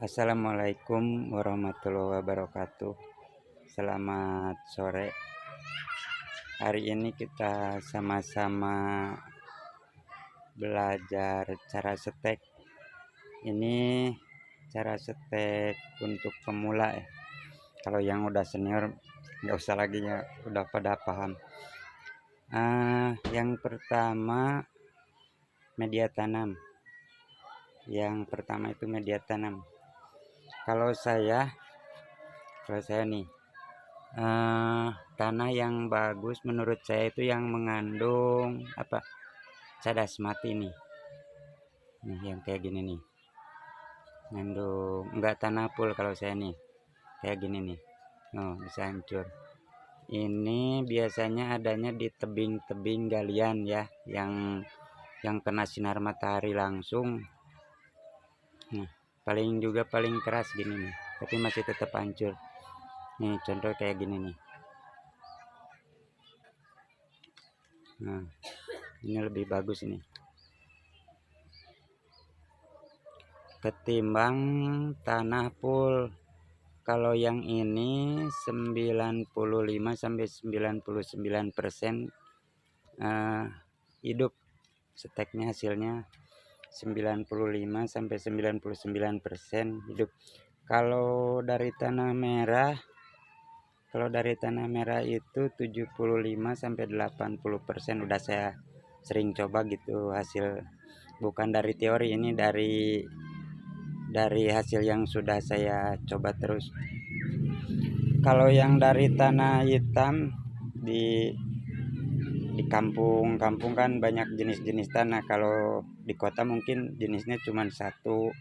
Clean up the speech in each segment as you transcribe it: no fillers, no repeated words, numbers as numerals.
Assalamualaikum warahmatullahi wabarakatuh. Selamat sore. Hari ini kita sama-sama belajar cara setek. Ini cara setek untuk pemula ya. Kalau yang udah senior nggak usah lagi ya, udah pada paham. Yang pertama media tanam. Yang pertama itu media tanam. Kalau saya nih tanah yang bagus menurut saya itu yang mengandung cadas mati nih yang kayak gini nih, mengandung enggak tanah full. Kalau saya nih kayak gini nih, bisa hancur. Ini biasanya adanya di tebing-tebing galian ya, yang kena sinar matahari langsung. Paling keras gini nih, tapi masih tetap hancur. Nih contoh kayak gini nih. Ini lebih bagus ini ketimbang tanah full. Kalau yang ini 95 sampai 99% hidup seteknya, hasilnya 95 sampai 99% hidup. Kalau dari tanah merah itu 75 sampai 80% udah saya sering coba gitu hasil, bukan dari teori, ini dari hasil yang sudah saya coba terus. Kalau yang dari tanah hitam di kampung kan banyak jenis-jenis tanah. Kalau di kota mungkin jenisnya cuma satu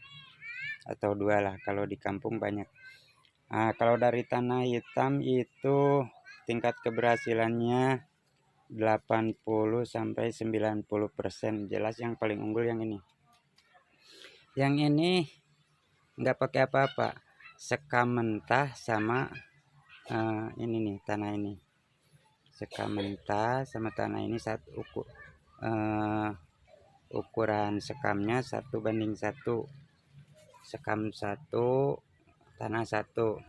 atau dua lah, kalau di kampung banyak. Kalau dari tanah hitam itu tingkat keberhasilannya 80 sampai 90%. Jelas yang paling unggul yang ini. Yang ini nggak pakai apa-apa, sekam mentah sama ini nih, tanah ini. Sekam mentah sama tanah ini ukuran sekamnya 1:1. Sekam 1, tanah 1.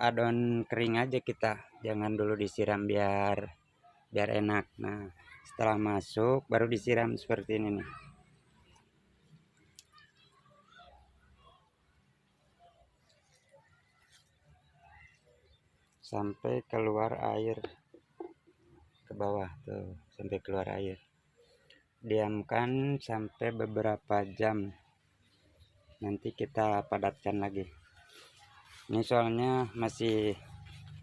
Adon kering aja kita, jangan dulu disiram biar enak. Setelah masuk baru disiram seperti ini nih. Sampai keluar air ke bawah tuh, sampai keluar air. Diamkan sampai beberapa jam, nanti kita padatkan lagi. Ini soalnya masih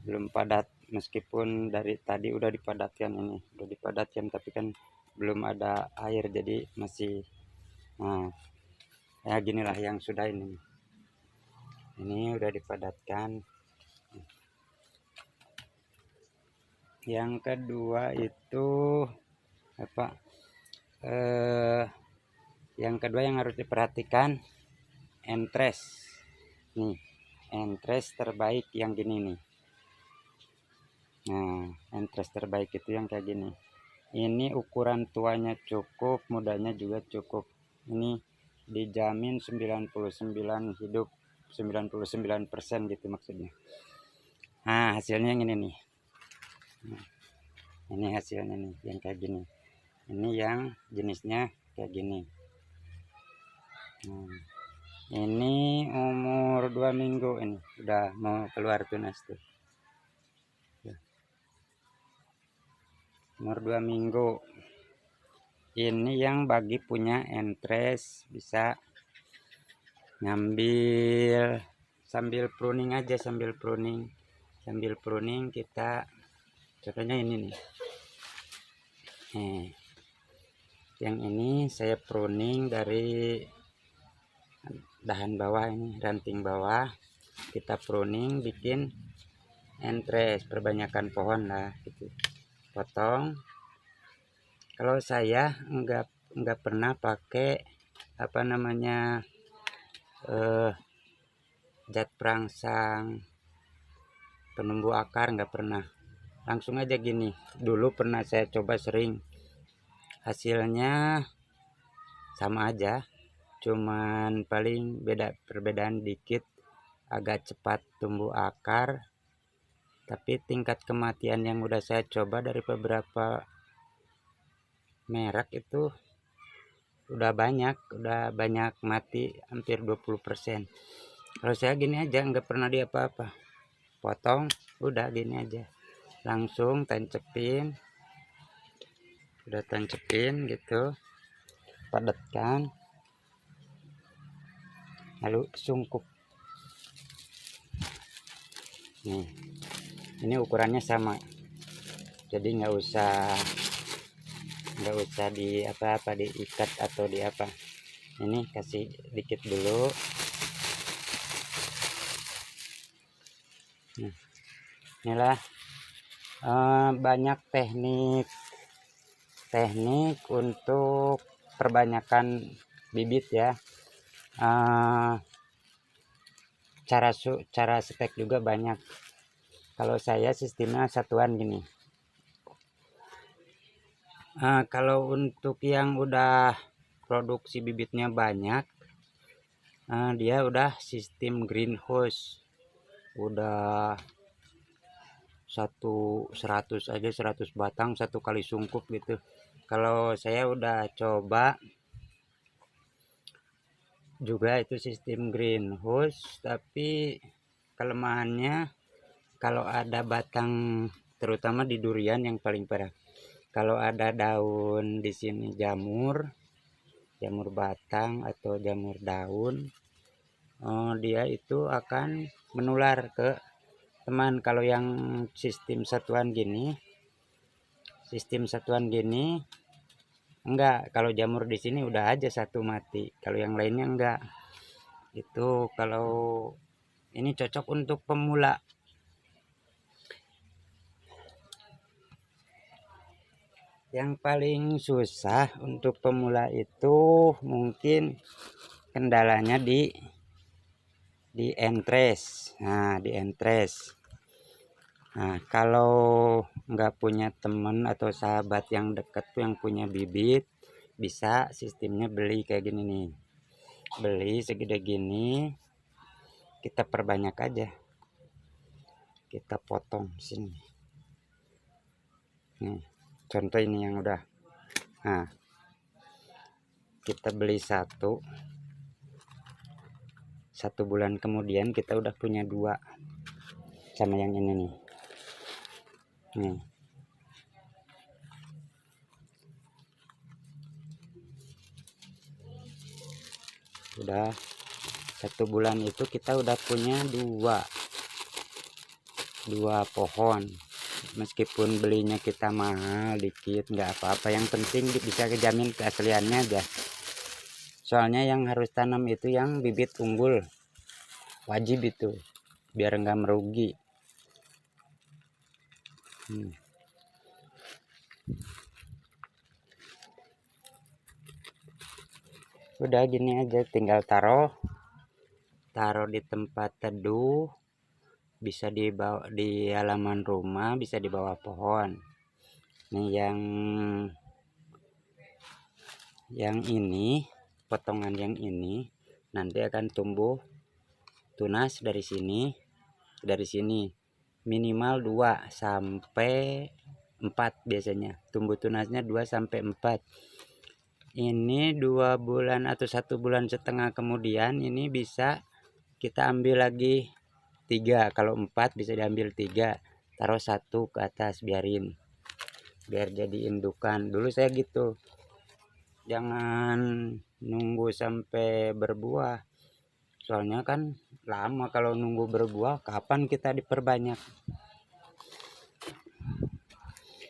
belum padat, meskipun dari tadi udah dipadatkan. Ini udah dipadatkan tapi kan belum ada air, jadi masih ya ginilah yang sudah ini udah dipadatkan. Yang kedua itu yang kedua yang harus diperhatikan, entres nih, entres terbaik yang gini nih. Entres terbaik itu yang kayak gini. Ini ukuran tuanya cukup, mudanya juga cukup. Ini dijamin 99 hidup, 99% gitu maksudnya. Hasilnya yang ini nih. Ini hasilnya nih yang kayak gini. Ini yang jenisnya kayak gini. Ini umur 2 minggu, ini udah mau keluar tunas tuh. Umur 2 minggu. Ini yang bagi punya entres bisa ngambil sambil pruning aja, sambil pruning kita. Contohnya ini nih. Yang ini saya pruning dari dahan bawah, ini ranting bawah kita pruning, bikin entres, perbanyakan pohon lah gitu. Potong. Kalau saya enggak pernah pakai zat perangsang, penumbuh akar, enggak pernah. Langsung aja gini. Dulu pernah saya coba sering, hasilnya sama aja. cuman paling perbedaan dikit, agak cepat tumbuh akar, tapi tingkat kematian yang udah saya coba dari beberapa merek itu udah banyak mati, hampir 20%. Kalau saya gini aja, nggak pernah diapa-apa, potong udah gini aja, langsung tancepin, udah tancepin gitu, padatkan, lalu sungkup. Nih, ini ukurannya sama, jadi nggak usah di apa-apa, diikat atau di apa. Ini kasih dikit dulu. Nah, inilah banyak teknik untuk perbanyakan bibit ya. Cara stek juga banyak. Kalau saya sistemnya satuan gini. Kalau untuk yang udah produksi bibitnya banyak, dia udah sistem greenhouse, udah 100 aja, 100 batang satu kali sungkup gitu. Kalau saya udah coba juga itu sistem greenhouse, tapi kelemahannya kalau ada batang, terutama di durian yang paling parah, kalau ada daun di sini jamur batang atau jamur daun, dia itu akan menular ke teman. Kalau yang sistem satuan gini enggak, kalau jamur di sini udah aja satu mati, kalau yang lainnya enggak. Itu kalau ini cocok untuk pemula. Yang paling susah untuk pemula itu mungkin kendalanya di entres. Di entres. Nah, kalau nggak punya temen atau sahabat yang deket tuh yang punya bibit, bisa sistemnya beli kayak gini nih. Beli segede gini, kita perbanyak aja. Kita potong sini. Nih, contoh ini yang udah. Nah, kita beli satu bulan kemudian kita udah punya 2 sama yang ini nih. Nih, udah 1 bulan itu kita udah punya 2 pohon. Meskipun belinya kita mahal dikit nggak apa-apa, yang penting bisa kejamin keasliannya aja. Soalnya yang harus tanam itu yang bibit unggul, wajib itu, biar nggak merugi. Udah gini aja, tinggal taruh di tempat teduh, bisa dibawa di halaman rumah, bisa di bawah pohon. Nih yang ini, potongan yang ini nanti akan tumbuh tunas dari sini minimal 2 sampai 4 biasanya. Tumbuh tunasnya 2 sampai 4. Ini 2 bulan atau 1 bulan setengah kemudian ini bisa kita ambil lagi 3. Kalau 4 bisa diambil 3, taruh 1 ke atas, biar jadi indukan. Dulu saya gitu, jangan nunggu sampai berbuah, soalnya kan lama kalau nunggu berbuah, kapan kita diperbanyak.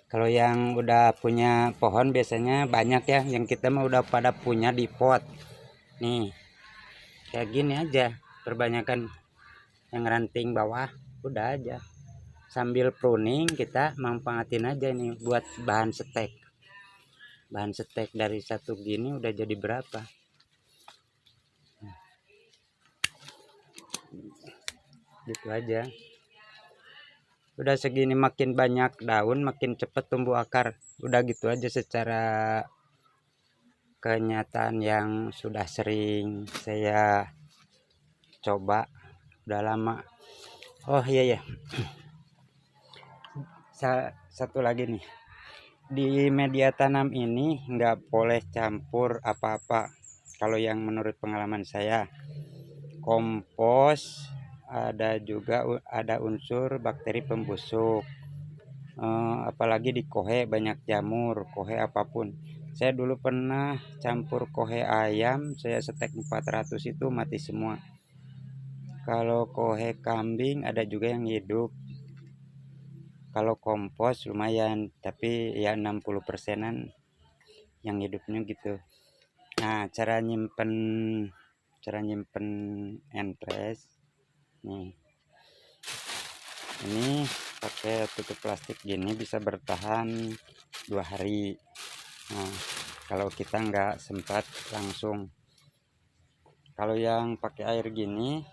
Kalau yang udah punya pohon biasanya banyak ya, yang kita mah udah pada punya di pot. Nih, kayak gini aja, perbanyakan yang ranting bawah, udah aja. Sambil pruning kita manfaatin aja nih buat bahan stek. Bahan stek dari satu gini udah jadi berapa? Gitu aja. Udah segini makin banyak daun, makin cepet tumbuh akar. Udah gitu aja secara kenyataan yang sudah sering saya coba udah lama. Oh iya ya, satu lagi nih, di media tanam ini nggak boleh campur apa-apa. Kalau yang menurut pengalaman saya, kompos ada unsur bakteri pembusuk. Apalagi di kohe banyak jamur, kohe apapun. Saya dulu pernah campur kohe ayam, saya setek 400 itu mati semua. Kalau kohe kambing ada juga yang hidup. Kalau kompos lumayan, tapi ya 60%-an yang hidupnya gitu. Nah, cara nyimpen entres nih. Ini pakai tutup plastik gini bisa bertahan 2 hari. Nah, kalau kita nggak sempat langsung. Kalau yang pakai air gini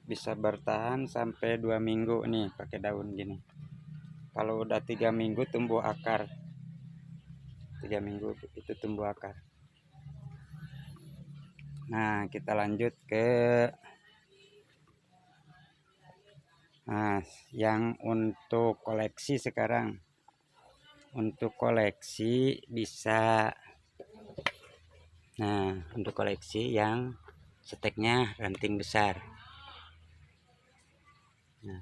bisa bertahan sampai 2 minggu nih pakai daun gini. Kalau udah 3 minggu tumbuh akar. 3 minggu itu tumbuh akar. Nah, kita lanjut ke yang untuk koleksi sekarang. Untuk koleksi bisa, untuk koleksi yang steknya ranting besar. Nah,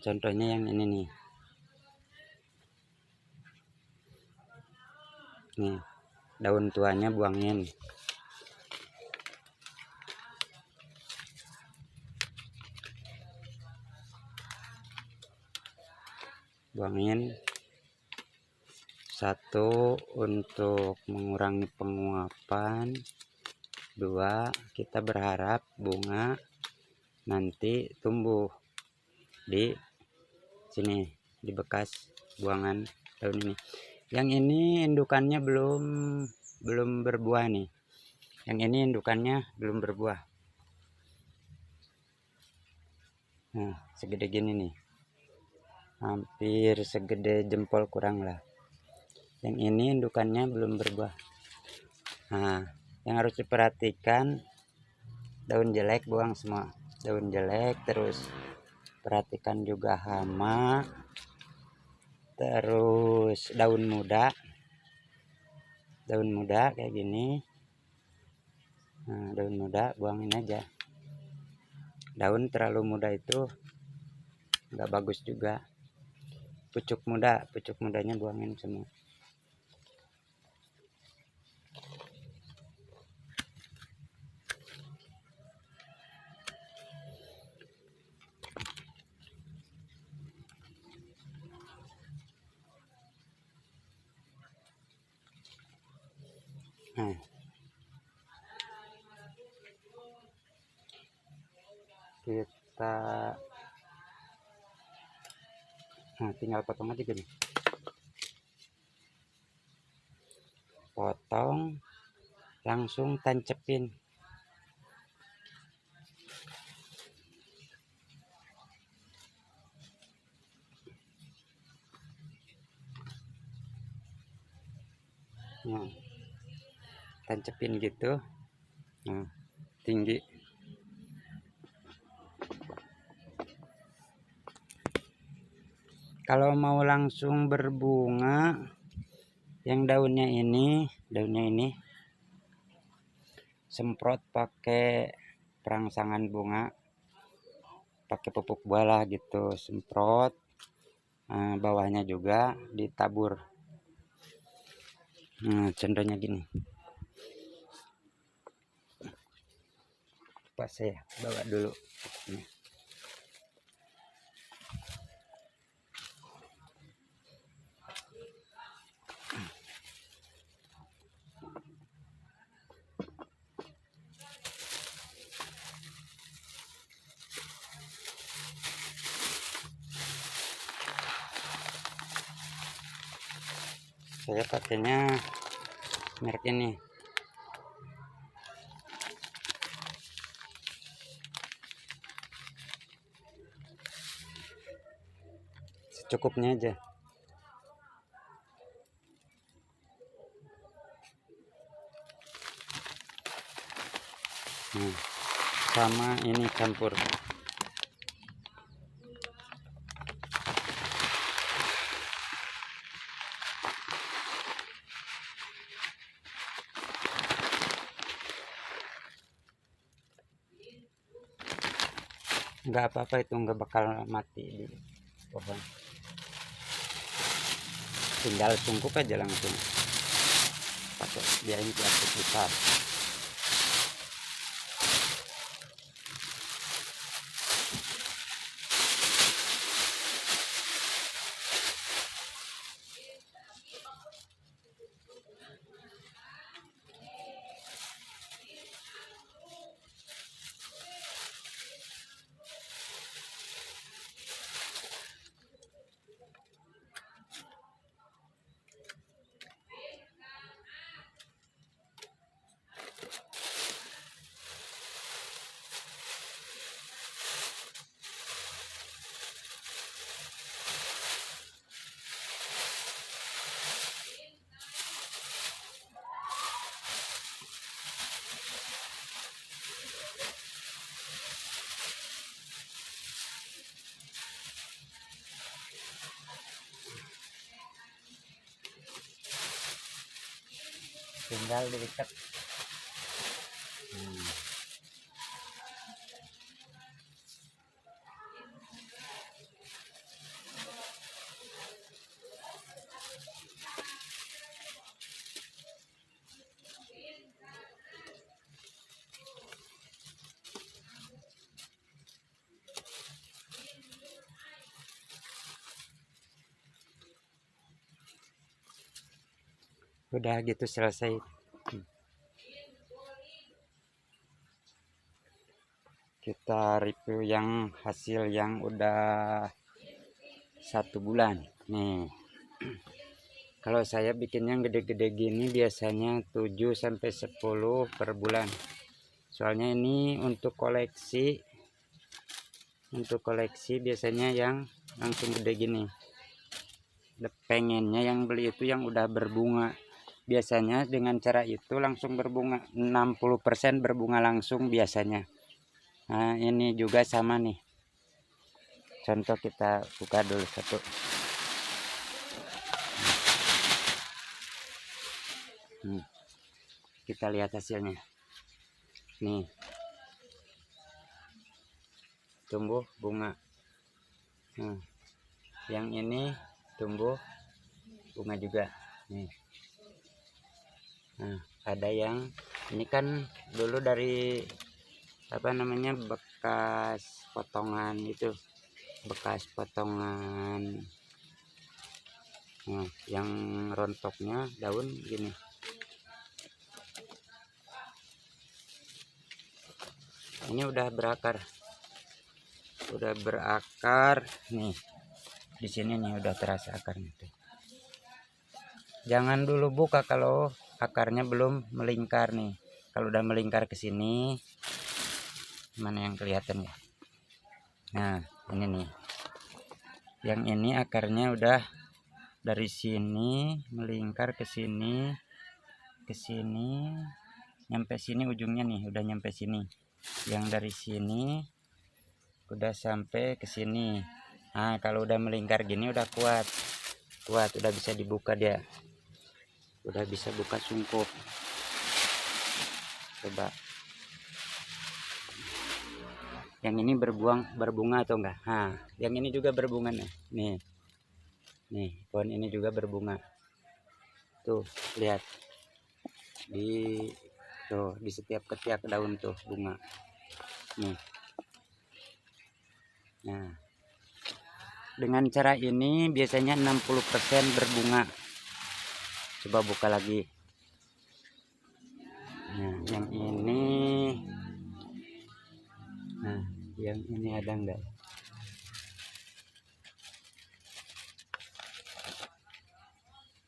contohnya yang ini nih. Nih, daun tuanya buangin. Satu, untuk mengurangi penguapan. 2, kita berharap bunga nanti tumbuh di sini, di bekas buangan daun ini. Yang ini indukannya belum berbuah nih. Yang ini indukannya belum berbuah. Nah, segede gini nih. Hampir segede jempol kurang lah. Yang ini indukannya belum berbuah. Nah, yang harus diperhatikan, daun jelek buang semua. Daun jelek, terus perhatikan juga hama, terus daun muda kayak gini. Nah, daun muda buangin aja. Daun terlalu muda itu nggak bagus juga. Pucuk mudanya buangin semua. Nah, kita tinggal potong aja gini. Potong, langsung tancepin. Nah, tancepin gitu. Nah, tinggi. Kalau mau langsung berbunga, yang daunnya ini semprot pakai perangsangan bunga, pakai pupuk buah lah gitu, semprot. Bawahnya juga ditabur. Nah, contohnya gini. Pas saya bawa dulu. Nih. Saya pakainya merek ini. Secukupnya aja. Nah, sama ini campur. Nggak apa-apa, itu nggak bakal mati di pohon. Tinggal sungkup aja langsung pakai dia ini plastik besar. Tinggal diikat. Udah gitu selesai. Kita review yang hasil yang udah 1 bulan nih. Kalau saya bikin yang gede-gede gini biasanya 7 sampai 10 per bulan. Soalnya ini untuk koleksi. Untuk koleksi biasanya yang langsung gede gini. Pengennya yang beli itu yang udah berbunga. Biasanya dengan cara itu langsung berbunga, 60% berbunga langsung biasanya. Nah, ini juga sama nih. Contoh kita buka dulu satu. Kita lihat hasilnya. Nih. Tumbuh bunga. Yang ini tumbuh bunga juga. Nih. Nah, ada yang ini kan dulu dari apa namanya bekas potongan itu, bekas potongan. Nah, yang rontoknya daun gini. Ini udah berakar. Udah berakar nih. Di sini nih udah terasa akarnya tuh. Jangan dulu buka kalau akarnya belum melingkar nih. Kalau udah melingkar ke sini, mana yang kelihatan ya? Nah, ini nih. Yang ini akarnya udah dari sini melingkar ke sini, nyampe sini ujungnya nih, udah nyampe sini. Yang dari sini udah sampai ke sini. Nah, kalau udah melingkar gini udah kuat, udah bisa dibuka dia. Udah bisa buka sungkup. Coba yang ini berbunga atau enggak? Nah, yang ini juga berbunga nih. Nih, pohon ini juga berbunga. Tuh, lihat. Di setiap ketiak daun tuh bunga. Nih. Nah. Dengan cara ini biasanya 60% berbunga. Coba buka lagi. Nah, yang ini. Nah, yang ini ada enggak?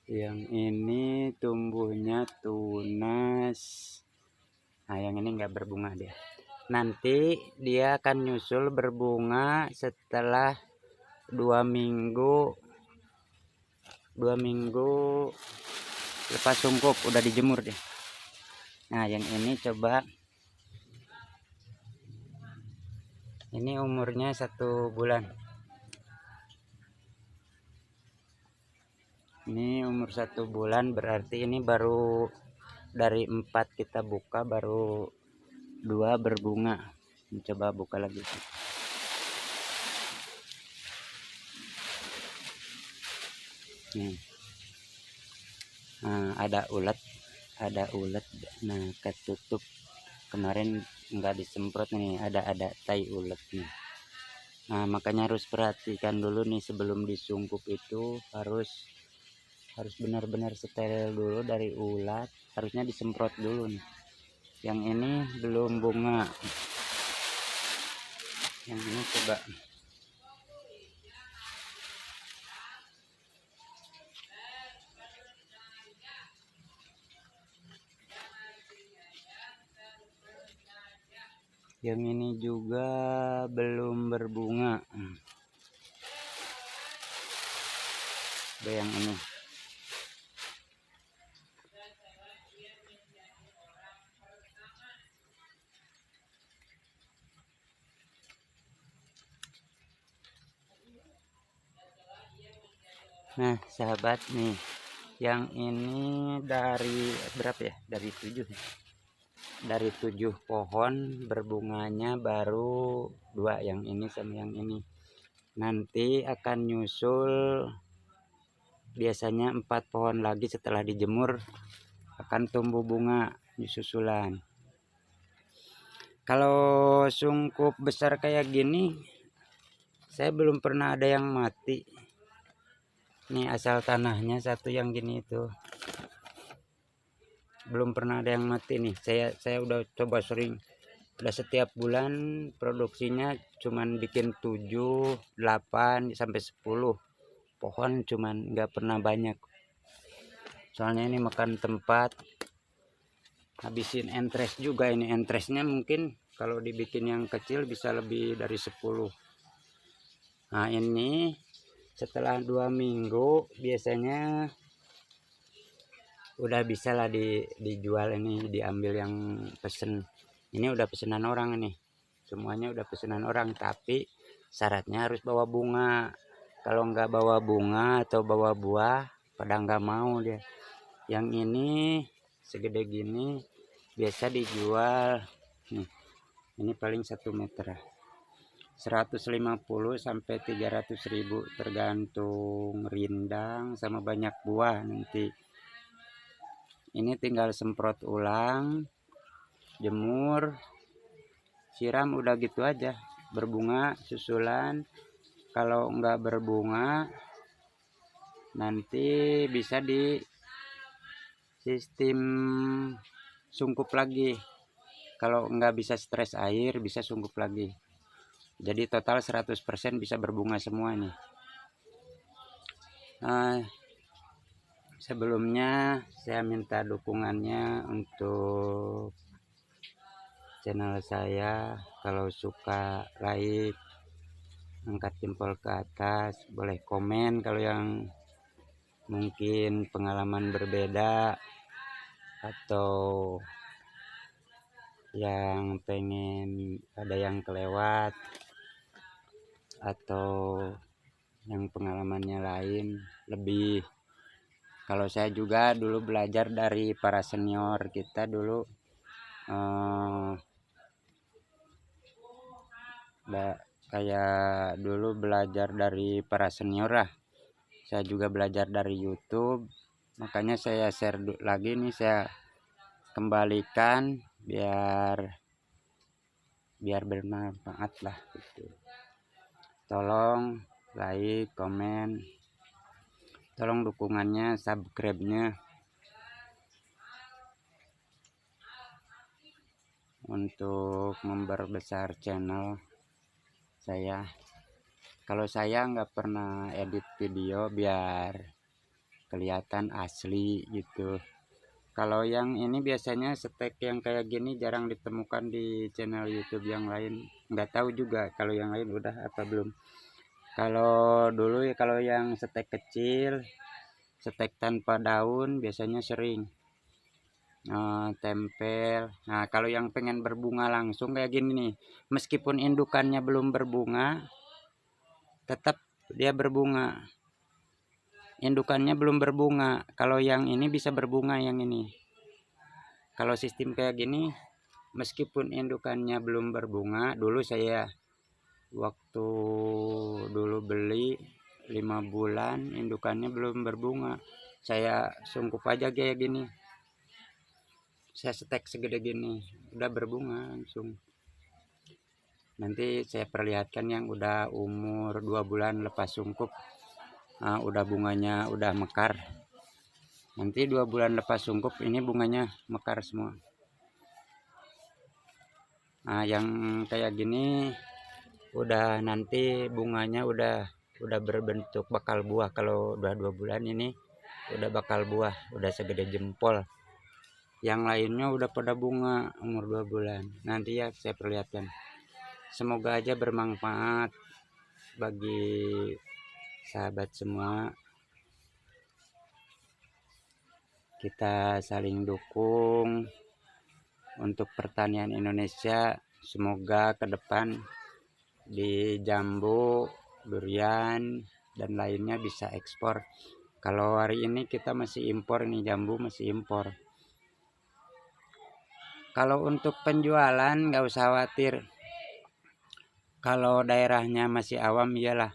Yang ini tumbuhnya tunas. Nah, yang ini enggak berbunga dia. Nanti dia akan nyusul berbunga setelah 2 minggu. 2 minggu lepas sungkup udah dijemur deh. Nah, yang ini coba Ini umurnya 1 bulan. Ini umur 1 bulan, berarti ini baru dari 4 kita buka, baru 2 berbunga. Coba buka lagi. Nih. Nah, ada ulat. Nah, ketutup. Kemarin nggak disemprot nih, ada tai ulat nih. Nah, makanya harus perhatikan dulu nih sebelum disungkup itu harus benar-benar steril dulu dari ulat. Harusnya disemprot dulu nih. Yang ini belum bunga. Yang ini coba. Yang ini juga belum berbunga. Ada yang ini. Nah, sahabat nih, yang ini dari berapa ya? Dari 7 ya? Dari 7 pohon berbunganya baru 2, yang ini sama yang ini. Nanti akan nyusul biasanya 4 pohon lagi setelah dijemur akan tumbuh bunga susulan. Kalau sungkup besar kayak gini saya belum pernah ada yang mati. Ini asal tanahnya satu yang gini itu. Belum pernah ada yang mati nih. Saya udah coba sering. Udah setiap bulan produksinya cuman bikin 7, 8 sampai 10 pohon, cuman nggak pernah banyak. Soalnya ini makan tempat. Habisin entres juga ini. Entresnya mungkin kalau dibikin yang kecil bisa lebih dari 10. Nah, ini setelah 2 minggu biasanya udah bisa lah dijual. Ini diambil yang pesen. Ini udah pesanan orang ini. Semuanya udah pesanan orang, tapi syaratnya harus bawa bunga. Kalau nggak bawa bunga atau bawa buah pada nggak mau dia. Yang ini segede gini biasa dijual nih. Ini paling 1 meter, 150 sampai 300.000 tergantung rindang sama banyak buah. Nanti ini tinggal semprot ulang, jemur, siram, udah gitu aja. Berbunga susulan. Kalau enggak berbunga nanti bisa di sistem sungkup lagi. Kalau enggak bisa stres air bisa sungkup lagi. Jadi total 100% bisa berbunga semua nih. Sebelumnya saya minta dukungannya untuk channel saya. Kalau suka like, angkat jempol ke atas, boleh komen kalau yang mungkin pengalaman berbeda atau yang pengen ada yang kelewat atau yang pengalamannya lain lebih. Kalau saya juga dulu belajar dari para senior kita dulu, kayak dulu belajar dari para senior lah. Saya juga belajar dari YouTube, makanya saya share lagi nih, saya kembalikan biar bermanfaat lah gitu. Tolong like, komen, tolong dukungannya, subscribe-nya untuk memperbesar channel saya. Kalau saya nggak pernah edit video biar kelihatan asli gitu. Kalau yang ini biasanya stek yang kayak gini jarang ditemukan di channel YouTube yang lain. Nggak tahu juga kalau yang lain udah apa belum. Kalau dulu ya, kalau yang stek kecil, stek tanpa daun biasanya sering. tempel. Nah, kalau yang pengen berbunga langsung kayak gini nih, meskipun indukannya belum berbunga, tetap dia berbunga. Indukannya belum berbunga. Kalau yang ini bisa berbunga, yang ini. Kalau sistem kayak gini, meskipun indukannya belum berbunga, dulu saya waktu dulu beli 5 bulan indukannya belum berbunga, saya sungkup aja kayak gini, saya setek segede gini, udah berbunga langsung. Nanti saya perlihatkan yang udah umur 2 bulan lepas sungkup, udah bunganya udah mekar. Nanti 2 bulan lepas sungkup ini bunganya mekar semua. Nah, yang kayak gini udah nanti bunganya udah berbentuk bakal buah. Kalau udah 2 bulan ini udah bakal buah, udah segede jempol. Yang lainnya udah pada bunga umur 2 bulan. Nanti ya saya perlihatkan. Semoga aja bermanfaat bagi sahabat semua. Kita saling dukung untuk pertanian Indonesia. Semoga ke depan di jambu, durian, dan lainnya bisa ekspor. Kalau hari ini kita masih impor nih, jambu masih impor. Kalau untuk penjualan nggak usah khawatir. Kalau daerahnya masih awam iyalah.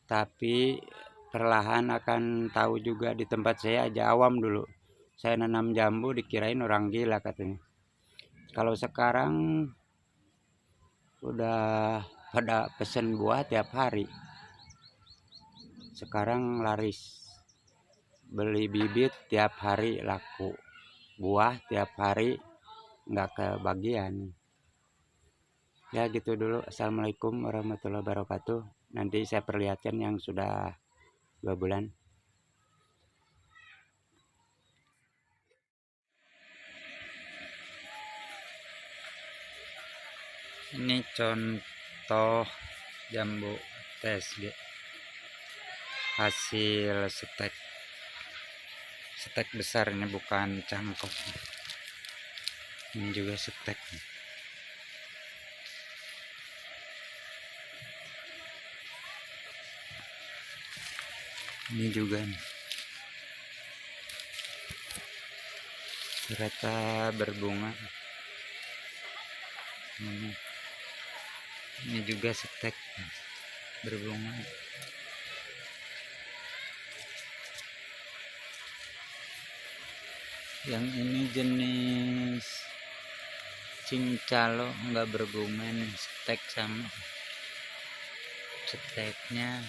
Tapi perlahan akan tahu juga. Di tempat saya aja awam dulu. Saya nanam jambu dikirain orang gila katanya. Kalau sekarang udah pada pesen buah tiap hari. Sekarang laris. Beli bibit tiap hari laku. Buah tiap hari nggak kebagian. Ya gitu dulu. Assalamualaikum warahmatullahi wabarakatuh. Nanti saya perlihatkan yang sudah 2 bulan. Ini contoh jambu TSG. Hasil setek besar, ini bukan cangkok. Ini juga setek. Ini juga nih. Ternyata berbunga. Ini juga setek berbunga. Yang ini jenis cincalo, nggak berbunga nih, setek sama seteknya